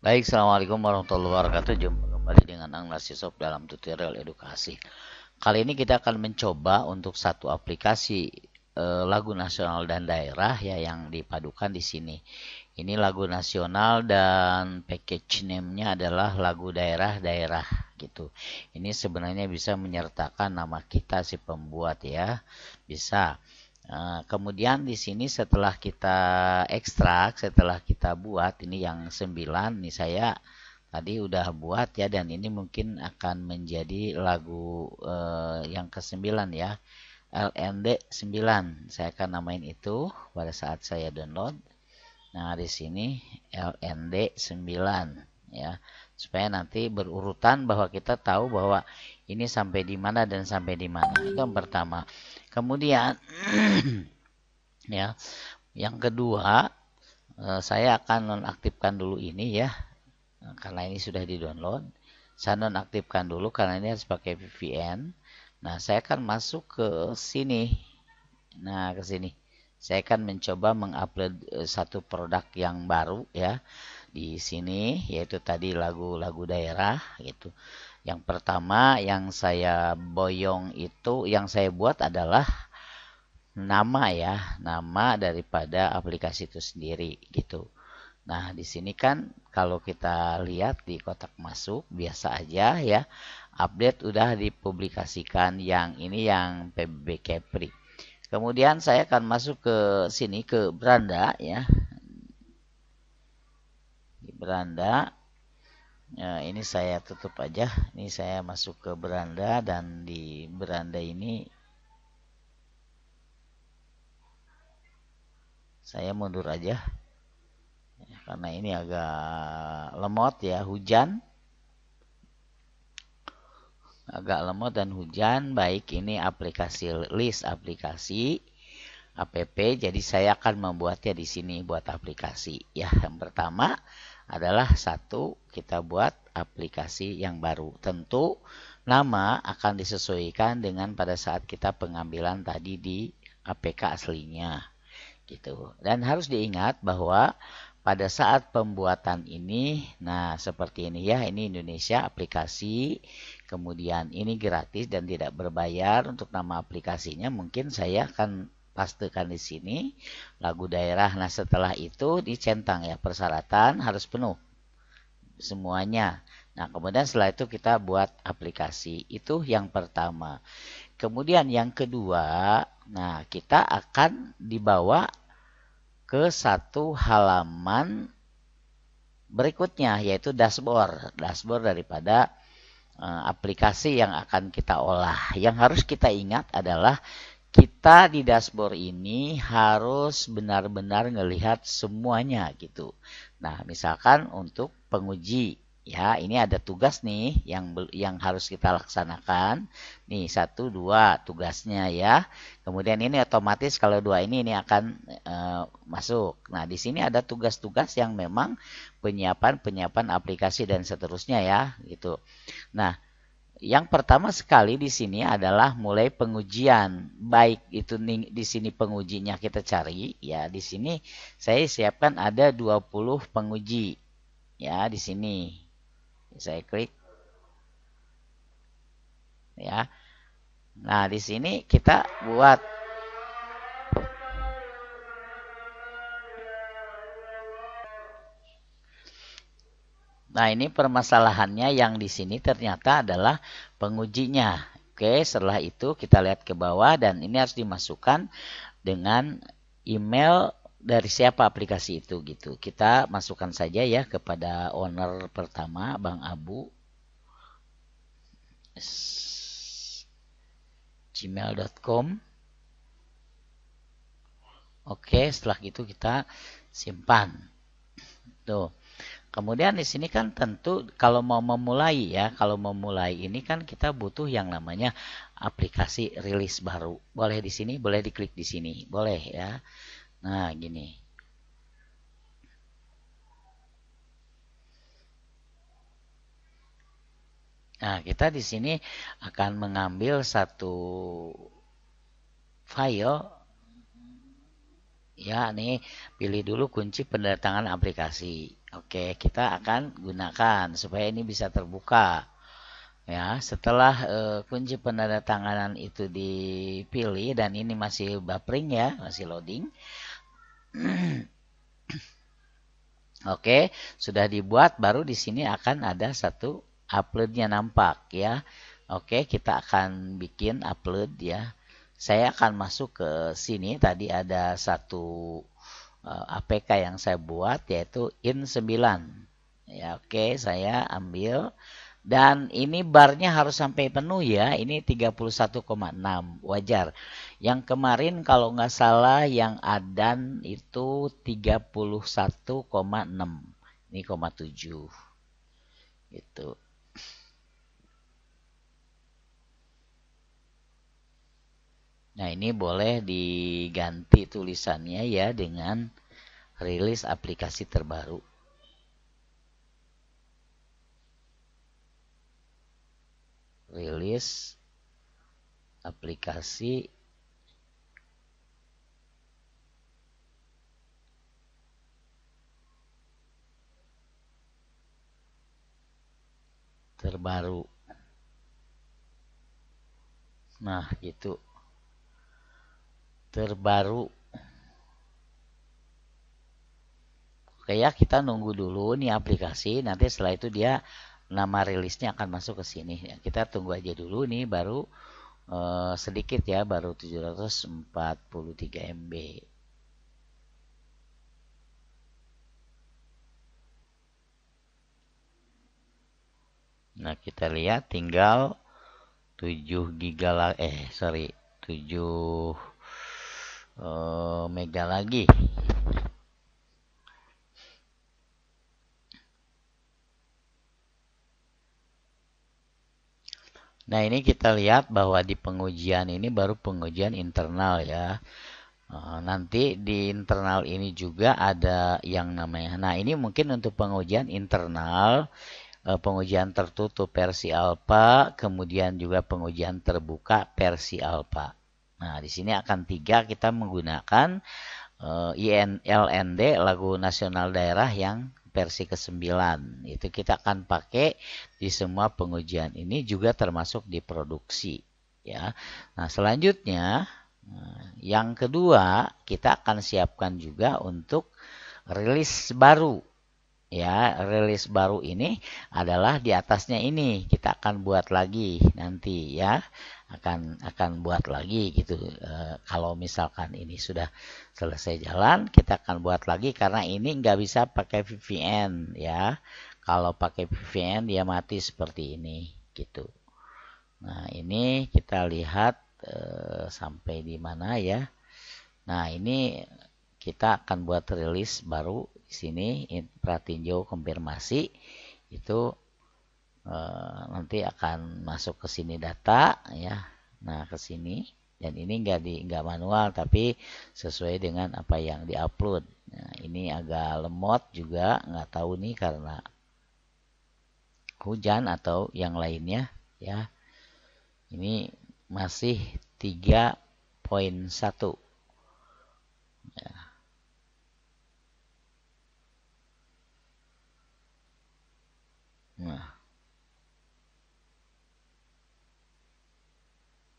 Baik, Assalamualaikum warahmatullahi wabarakatuh. Jumpa kembali dengan Anglas Yusuf dalam tutorial edukasi. Kali ini kita akan mencoba untuk satu aplikasi lagu nasional dan daerah ya yang dipadukan di sini. Ini lagu nasional dan package name-nya adalah lagu daerah-daerah gitu. Ini sebenarnya bisa menyertakan nama kita si pembuat ya. Bisa. Kemudian di sini setelah kita ekstrak, setelah kita buat ini yang 9, nih saya tadi udah buat ya, dan ini mungkin akan menjadi lagu yang ke-9 ya. LND 9. Saya akan namain itu pada saat saya download. Nah, di sini LND 9 ya. Supaya nanti berurutan bahwa kita tahu bahwa ini sampai di mana dan sampai di mana. Itu yang pertama. Kemudian ya, yang kedua, saya akan nonaktifkan dulu ini ya, karena ini sudah di-download. Saya nonaktifkan dulu karena ini harus pakai VPN. Nah, saya akan masuk ke sini. Nah, ke sini. Saya akan mencoba mengupload satu produk yang baru ya di sini, yaitu tadi lagu-lagu daerah gitu. Yang pertama yang saya boyong itu, yang saya buat adalah nama ya, nama daripada aplikasi itu sendiri gitu. Nah, di sini kan kalau kita lihat di kotak masuk biasa aja ya. Update udah dipublikasikan, yang ini yang PBB Kepri. Kemudian saya akan masuk ke sini ke beranda ya. Di beranda ya, ini saya tutup aja. Ini saya masuk ke beranda, dan di beranda ini saya mundur aja karena ini agak lemot ya, hujan. Agak lemot dan hujan. Baik, ini aplikasi, list aplikasi app. Jadi saya akan membuatnya di sini buat aplikasi. Ya, yang pertama adalah satu, kita buat aplikasi yang baru. Tentu nama akan disesuaikan dengan pada saat kita pengambilan tadi di APK aslinya gitu. Dan harus diingat bahwa pada saat pembuatan ini, nah seperti ini ya, ini Indonesia aplikasi, kemudian ini gratis dan tidak berbayar untuk nama aplikasinya. Mungkin saya akan pastekan di sini lagu daerah. Nah, setelah itu dicentang ya, persyaratan harus penuh semuanya. Nah, kemudian setelah itu kita buat aplikasi. Itu yang pertama. Kemudian yang kedua, nah kita akan dibawa ke satu halaman berikutnya, yaitu dashboard. Dashboard daripada aplikasi yang akan kita olah. Yang harus kita ingat adalah kita di dashboard ini harus benar-benar ngelihat semuanya gitu. Nah, misalkan untuk penguji ya, ini ada tugas nih yang harus kita laksanakan. Nih 1 2 tugasnya ya. Kemudian ini otomatis kalau 2 ini akan masuk. Nah, di sini ada tugas-tugas yang memang penyiapan aplikasi dan seterusnya ya gitu. Nah, yang pertama sekali di sini adalah mulai pengujian. Baik itu di sini pengujinya kita cari ya. Di sini saya siapkan ada 20 penguji ya di sini. Saya klik ya. Nah, di sini kita buat. Nah, ini permasalahannya yang di sini ternyata adalah pengujinya. Oke, setelah itu kita lihat ke bawah, dan ini harus dimasukkan dengan email dari siapa aplikasi itu gitu. Kita masukkan saja ya kepada owner pertama, Bang Abu. gmail.com. Oke, setelah itu kita simpan. Tuh. Kemudian di sini kan tentu kalau mau memulai ya, kalau memulai ini kan kita butuh yang namanya aplikasi rilis baru. Boleh di sini, boleh diklik di sini, boleh ya. Nah, gini. Nah, kita di sini akan mengambil satu file ya, nih pilih dulu kunci pendatangan aplikasi. Oke, kita akan gunakan supaya ini bisa terbuka. Ya, setelah kunci penandatanganan itu dipilih dan ini masih buffering ya, masih loading. Oke, sudah dibuat, baru di sini akan ada satu uploadnya nampak ya. Oke, kita akan bikin upload ya. Saya akan masuk ke sini. Tadi ada satu APK yang saya buat yaitu in9. Ya, oke, saya ambil. Dan ini barnya harus sampai penuh ya. Ini 31,6. Wajar. Yang kemarin kalau nggak salah yang adan itu 31,6. Ini 0,7. Gitu. Nah, ini boleh diganti tulisannya ya dengan rilis aplikasi terbaru. Rilis aplikasi terbaru. Nah, gitu. Terbaru. Oke ya, kita nunggu dulu nih aplikasi. Nanti setelah itu dia nama rilisnya akan masuk ke sini. Kita tunggu aja dulu nih, baru sedikit ya, baru 743 MB. Nah, kita lihat tinggal 7 giga lagi, 7 mega lagi. Nah, ini kita lihat bahwa di pengujian ini baru pengujian internal ya. Nanti di internal ini juga ada yang namanya. Nah, ini mungkin untuk pengujian internal, pengujian tertutup versi alpha, kemudian juga pengujian terbuka versi alpha. Nah, di sini akan 3 kita menggunakan LND, lagu nasional daerah yang versi ke-9. Itu kita akan pakai di semua pengujian ini juga termasuk di produksi ya. Nah, selanjutnya yang kedua kita akan siapkan juga untuk rilis baru. Ya, rilis baru ini adalah di atasnya ini kita akan buat lagi nanti ya, akan buat lagi gitu. Kalau misalkan ini sudah selesai jalan, kita akan buat lagi karena ini nggak bisa pakai VPN ya. Kalau pakai VPN dia mati seperti ini gitu. Nah, ini kita lihat sampai di mana ya. Nah, ini kita akan buat rilis baru di sini, pratinjau konfirmasi itu nanti akan masuk ke sini data ya. Nah, ke sini, dan ini nggak manual tapi sesuai dengan apa yang diupload. Nah, ini agak lemot juga, nggak tahu nih karena hujan atau yang lainnya ya. Ini masih 3.1 ya. Nah,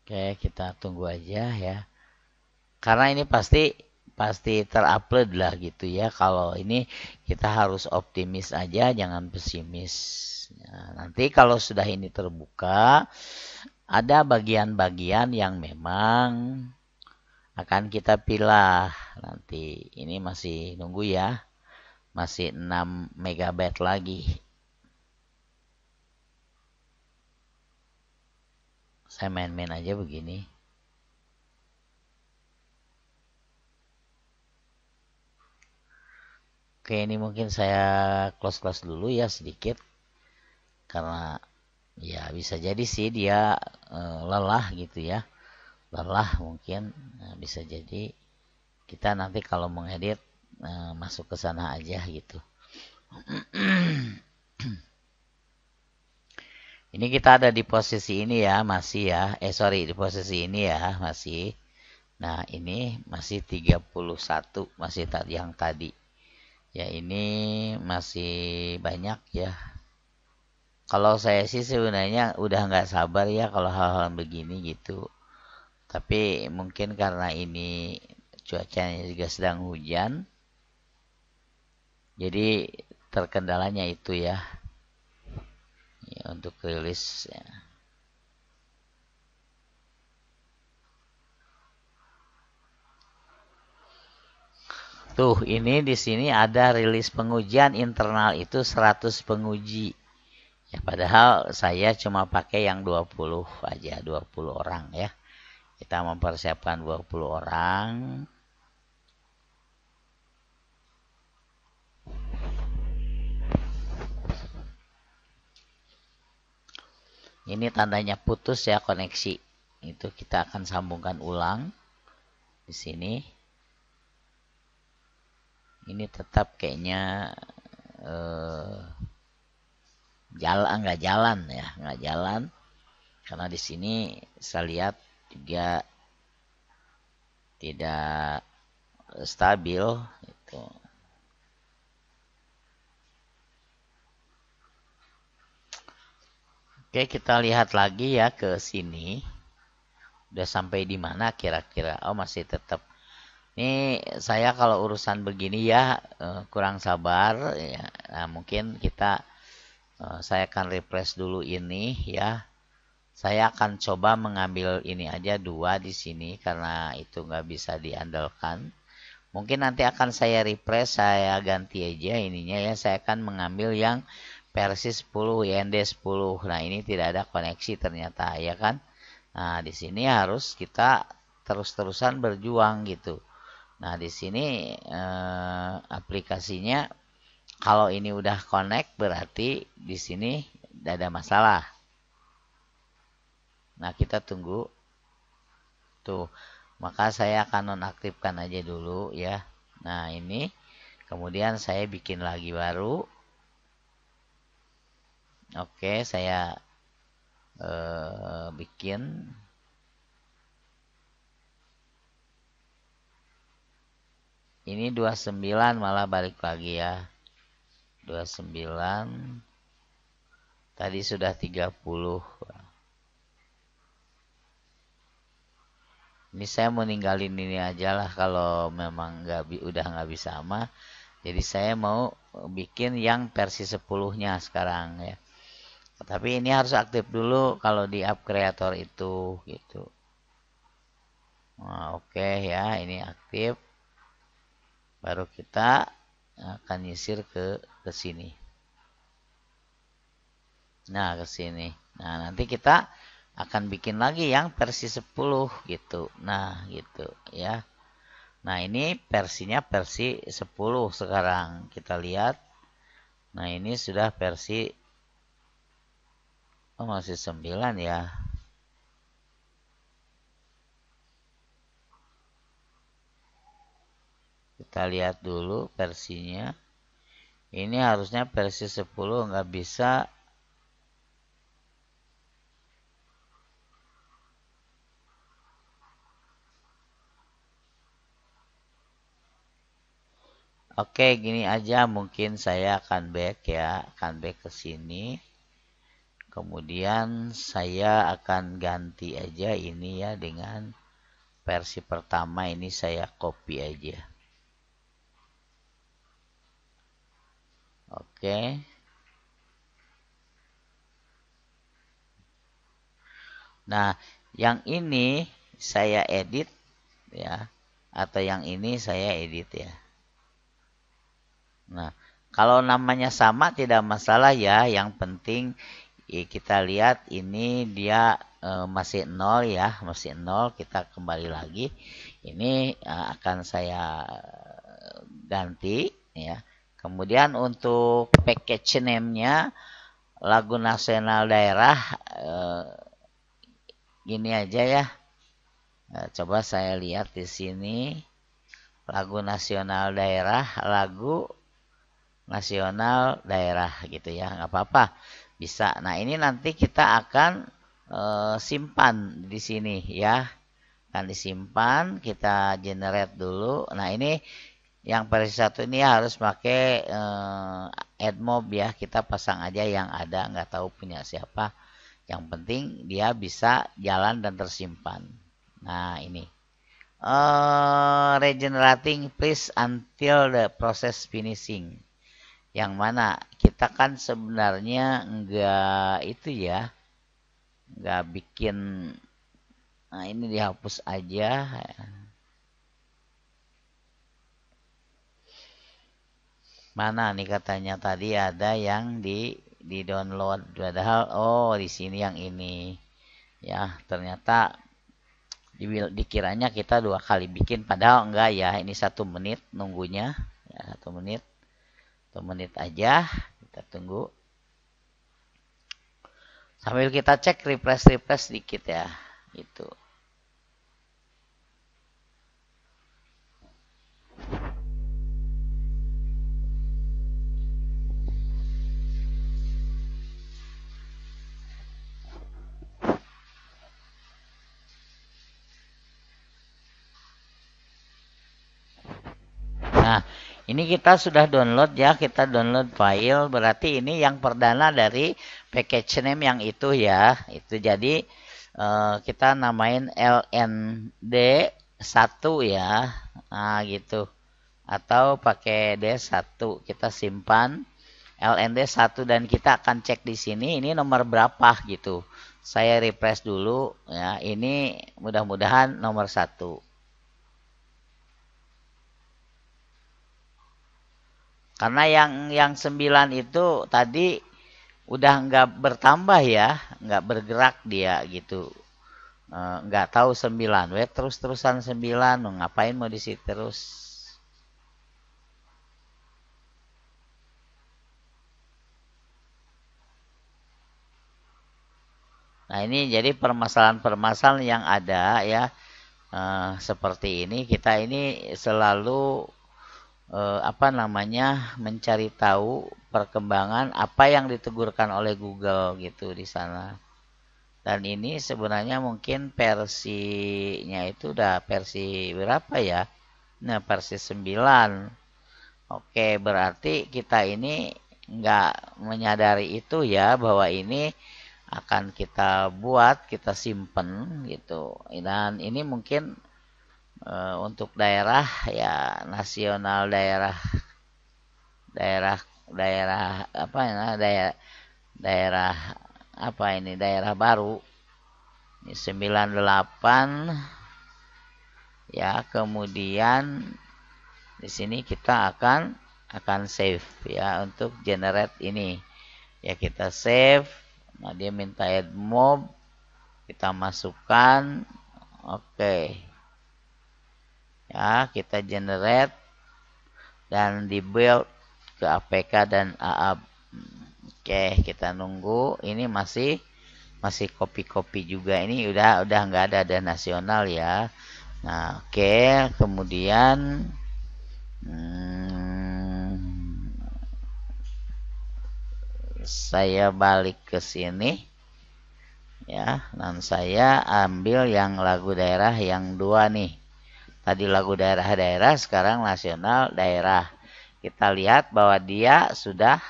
oke, kita tunggu aja ya. Karena ini pasti terupload lah gitu ya. Kalau ini kita harus optimis aja, jangan pesimis. Nah, nanti kalau sudah ini terbuka, ada bagian-bagian yang memang akan kita pilih nanti. Ini masih nunggu ya. Masih 6 megabyte lagi. Saya main-main aja begini. Oke, ini mungkin saya close dulu ya sedikit. Karena ya bisa jadi sih dia lelah gitu ya. Lelah mungkin, bisa jadi kita nanti kalau mengedit masuk ke sana aja gitu. Ini kita ada di posisi ini ya, masih ya. Sorry, di posisi ini ya, masih. Nah, ini masih 31, masih yang tadi. Ya ini masih banyak ya. Kalau saya sih sebenarnya udah nggak sabar ya kalau hal-hal begini gitu. Tapi mungkin karena ini cuacanya juga sedang hujan, jadi terkendalanya itu ya, ya untuk rilis. Ya. Tuh, ini di sini ada rilis pengujian internal itu 100 penguji. Ya, padahal saya cuma pakai yang 20 aja, 20 orang ya. Kita mempersiapkan 20 orang. Ini tandanya putus ya koneksi. Itu kita akan sambungkan ulang di sini. Ini tetap kayaknya jalan nggak jalan ya, nggak jalan karena di sini saya lihat juga tidak stabil itu. Oke, kita lihat lagi ya ke sini. Udah sampai di mana kira-kira? Oh, masih tetap. Ini saya kalau urusan begini ya kurang sabar ya. Nah, mungkin kita saya akan refresh dulu ini ya. Saya akan coba mengambil ini aja dua di sini karena itu nggak bisa diandalkan. Mungkin nanti akan saya refresh, saya ganti aja ininya ya. Saya akan mengambil yang versi 10 YND 10. Nah, ini tidak ada koneksi ternyata ya kan. Nah, di sini harus kita terus-terusan berjuang gitu. Nah, di sini aplikasinya kalau ini udah connect berarti di sini tidak ada masalah. Nah, kita tunggu. Tuh, maka saya akan nonaktifkan aja dulu ya. Nah, ini kemudian saya bikin lagi baru. Oke, saya bikin. Ini 29 malah balik lagi ya. 29. Tadi sudah 30. Ini saya mau ninggalin ini aja lah kalau memang udah nggak bisa mah. Jadi saya mau bikin yang versi 10-nya sekarang ya. Tapi ini harus aktif dulu kalau di app creator itu gitu. Nah, oke ya, ini aktif. Baru kita akan nyisir ke sini. Nah, ke sini. Nah, nanti kita akan bikin lagi yang versi 10 gitu. Nah, gitu ya. Nah, ini versinya versi 10 sekarang. Kita lihat. Nah, ini sudah versi masih 9 ya. Kita lihat dulu versinya. Ini harusnya versi 10 nggak bisa. Oke, gini aja mungkin saya akan back ya, akan back ke sini. Kemudian saya akan ganti aja ini ya dengan versi pertama ini saya copy aja. Oke. Nah, yang ini saya edit ya, atau yang ini saya edit ya. Nah, kalau namanya sama tidak masalah ya, yang penting kita lihat ini dia masih 0 ya, masih 0, kita kembali lagi. Ini akan saya ganti ya. Kemudian untuk package name-nya lagu nasional daerah gini aja ya. Coba saya lihat di sini lagu nasional daerah, lagu nasional daerah gitu ya, nggak apa-apa, bisa. Nah, ini nanti kita akan simpan di sini ya, akan disimpan, kita generate dulu. Nah, ini Yang versi 1 ini harus pakai AdMob ya. Kita pasang aja yang ada, nggak tahu punya siapa. Yang penting dia bisa jalan dan tersimpan. Nah, ini. Regenerating please until the process finishing. Yang mana kita kan sebenarnya nggak itu ya, nggak bikin. Nah, ini dihapus aja. Mana nih katanya tadi ada yang di download, padahal oh di sini yang ini ya, ternyata dikiranya kita 2 kali bikin, padahal enggak ya. Ini 1 menit nunggunya ya, 1 menit, 1 menit aja kita tunggu sambil kita cek refresh dikit ya gitu. Nah, ini kita sudah download ya, kita download file, berarti ini yang perdana dari package name yang itu ya. Itu jadi kita namain LND1 ya. Nah, gitu. Atau pakai D1 kita simpan LND1 dan kita akan cek di sini ini nomor berapa gitu. Saya refresh dulu ya. Ini mudah-mudahan nomor 1. Karena yang 9 itu tadi udah nggak bertambah ya, nggak bergerak dia gitu. Nggak tahu 9, terus-terusan 9, ngapain mau di situ terus. Nah, ini jadi permasalahan-permasalahan yang ada ya, seperti ini. Kita ini selalu apa namanya, mencari tahu perkembangan apa yang ditegurkan oleh Google gitu di sana. Dan ini sebenarnya mungkin versinya itu udah versi berapa ya? Nah, versi 9. Oke, berarti kita ini nggak menyadari itu ya, bahwa ini akan kita buat, kita simpen gitu. Dan ini mungkin untuk daerah ya, nasional, daerah daerah daerah apa ya, daerah daerah apa ini, daerah baru. Ini 98 ya, kemudian di sini kita akan save ya untuk generate ini. Ya, kita save. Nah, dia minta add mob, kita masukkan. Oke. Ya, kita generate dan di build ke APK dan AAB. Oke, kita nunggu. Ini masih copy juga. Ini udah nggak ada nasional ya. Nah, oke, kemudian saya balik ke sini ya, dan saya ambil yang lagu daerah yang 2 nih. Tadi lagu daerah-daerah, sekarang nasional daerah. Kita lihat bahwa dia sudah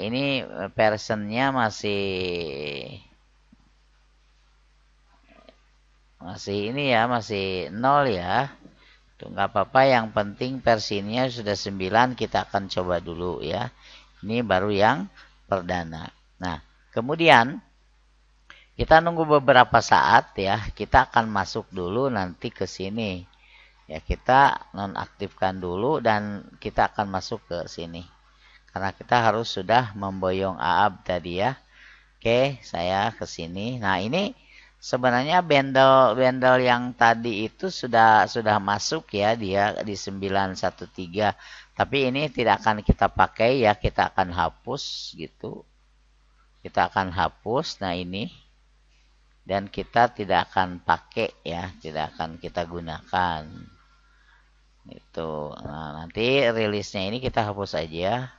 ini versionnya masih ini ya, masih 0 ya. Tuh, nggak apa-apa, yang penting versinya sudah 9. Kita akan coba dulu ya. Ini baru yang perdana. Nah, kemudian kita nunggu beberapa saat ya. Kita akan masuk dulu nanti ke sini. Ya, kita nonaktifkan dulu dan kita akan masuk ke sini. Karena kita harus sudah memboyong AAB tadi ya. Oke, saya ke sini. Nah, ini sebenarnya bendel yang tadi itu sudah masuk ya, dia di 913. Tapi ini tidak akan kita pakai ya, kita akan hapus gitu. Kita akan hapus. Nah, ini. Dan kita tidak akan pakai ya, tidak akan kita gunakan. Itu. Nah, nanti rilisnya ini kita hapus aja.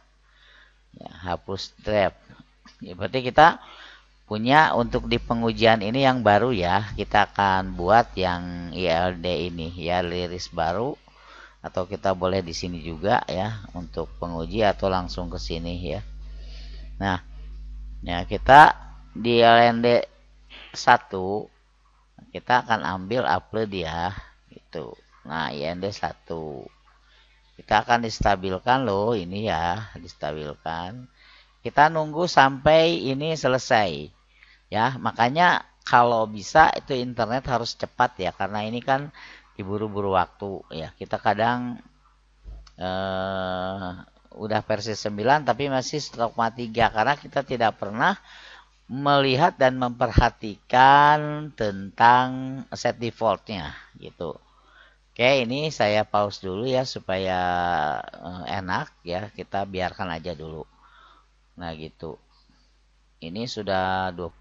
Ya, hapus draft. Ya, berarti kita punya untuk di pengujian ini yang baru ya. Kita akan buat yang ILD ini ya, liris baru. atau kita boleh di sini juga ya untuk penguji atau langsung ke sini ya. Nah, ya kita di LND 1 kita akan ambil upload ya gitu. Nah, IND 1 kita akan distabilkan loh ini ya, distabilkan. Kita nunggu sampai ini selesai ya. Makanya kalau bisa itu internet harus cepat ya, karena ini kan diburu-buru waktu ya. Kita kadang udah versi 9 tapi masih 1,3 karena kita tidak pernah melihat dan memperhatikan tentang set defaultnya gitu. Oke, ini saya pause dulu ya supaya enak ya, kita biarkan aja dulu. Nah gitu, ini sudah 20